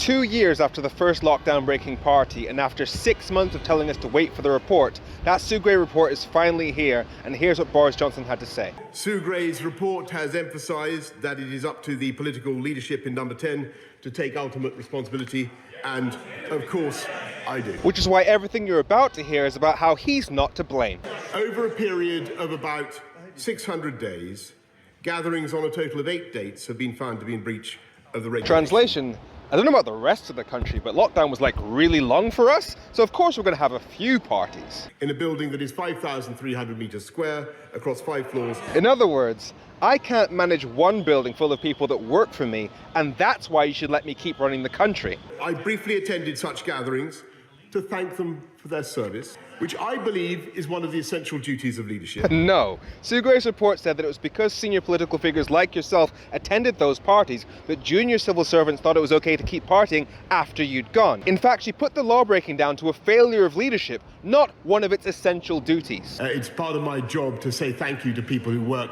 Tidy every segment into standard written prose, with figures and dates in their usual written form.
2 years after the first lockdown-breaking party, and after 6 months of telling us to wait for the report, that Sue Gray report is finally here, and here's what Boris Johnson had to say. Sue Gray's report has emphasised that it is up to the political leadership in Number 10 to take ultimate responsibility, and, of course, I do. Which is why everything you're about to hear is about how he's not to blame. Over a period of about 600 days, gatherings on a total of 8 dates have been found to be in breach of the regulations. Translation: I don't know about the rest of the country, but lockdown was like really long for us, so of course we're going to have a few parties. In a building that is 5,300 metres square, across 5 floors. In other words, I can't manage one building full of people that work for me, and that's why you should let me keep running the country. I briefly attended such gatherings to thank them for their service, which I believe is one of the essential duties of leadership. No. Sue Gray's report said that it was because senior political figures like yourself attended those parties that junior civil servants thought it was okay to keep partying after you'd gone. In fact, she put the law breaking down to a failure of leadership, not one of its essential duties. It's part of my job to say thank you to people who work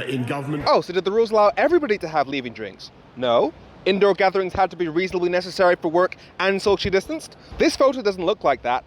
in government. Oh, so did the rules allow everybody to have leaving drinks? No. Indoor gatherings had to be reasonably necessary for work and socially distanced? This photo doesn't look like that.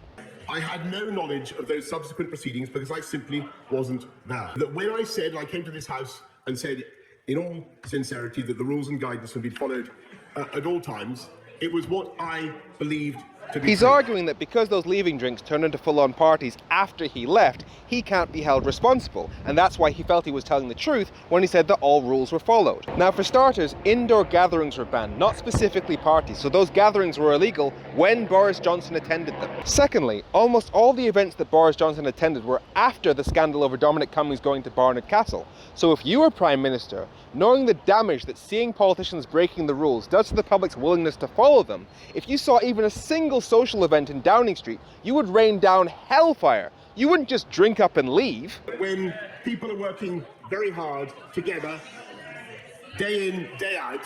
I had no knowledge of those subsequent proceedings because I simply wasn't there. That when I said, I came to this house and said, in all sincerity, that the rules and guidance would be followed at all times, it was what I believed to be He's true. arguing that because those leaving drinks turned into full-on parties after he left, he can't be held responsible, and that's why he felt he was telling the truth when he said that all rules were followed. Now, for starters, indoor gatherings were banned, not specifically parties, so those gatherings were illegal when Boris Johnson attended them. Secondly, almost all the events that Boris Johnson attended were after the scandal over Dominic Cummings going to Barnard Castle. So if you were Prime Minister, knowing the damage that seeing politicians breaking the rules does to the public's willingness to follow them, if you saw even a single social event in Downing Street, you would rain down hellfire. You wouldn't just drink up and leave. When people are working very hard together, day in, day out,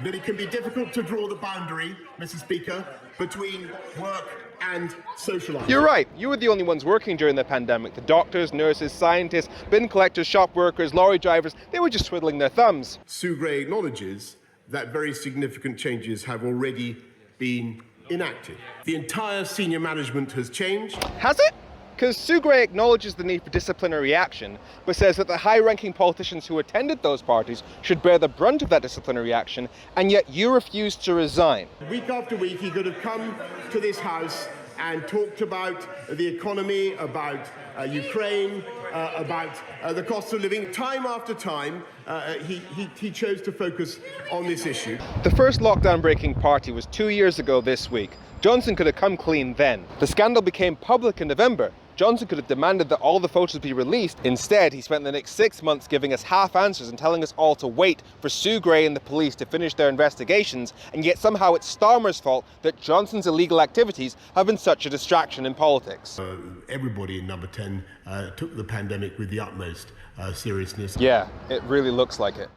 that it can be difficult to draw the boundary, Mr. Speaker, between work and social life. You're right, you were the only ones working during the pandemic. The doctors, nurses, scientists, bin collectors, shop workers, lorry drivers, they were just twiddling their thumbs. Sue Gray acknowledges that very significant changes have already been enacted. The entire senior management has changed. Has it? Because Sue Gray acknowledges the need for disciplinary action, but says that the high-ranking politicians who attended those parties should bear the brunt of that disciplinary action, and yet you refused to resign. Week after week, he could have come to this house and talked about the economy, about Ukraine, about the cost of living. Time after time, he chose to focus on this issue. The first lockdown-breaking party was 2 years ago this week. Johnson could have come clean then. The scandal became public in November. Johnson could have demanded that all the photos be released. Instead, he spent the next 6 months giving us half answers and telling us all to wait for Sue Gray and the police to finish their investigations, and yet somehow it's Starmer's fault that Johnson's illegal activities have been such a distraction in politics. Everybody in Number 10 took the pandemic with the utmost seriousness. Yeah, it really looks like it.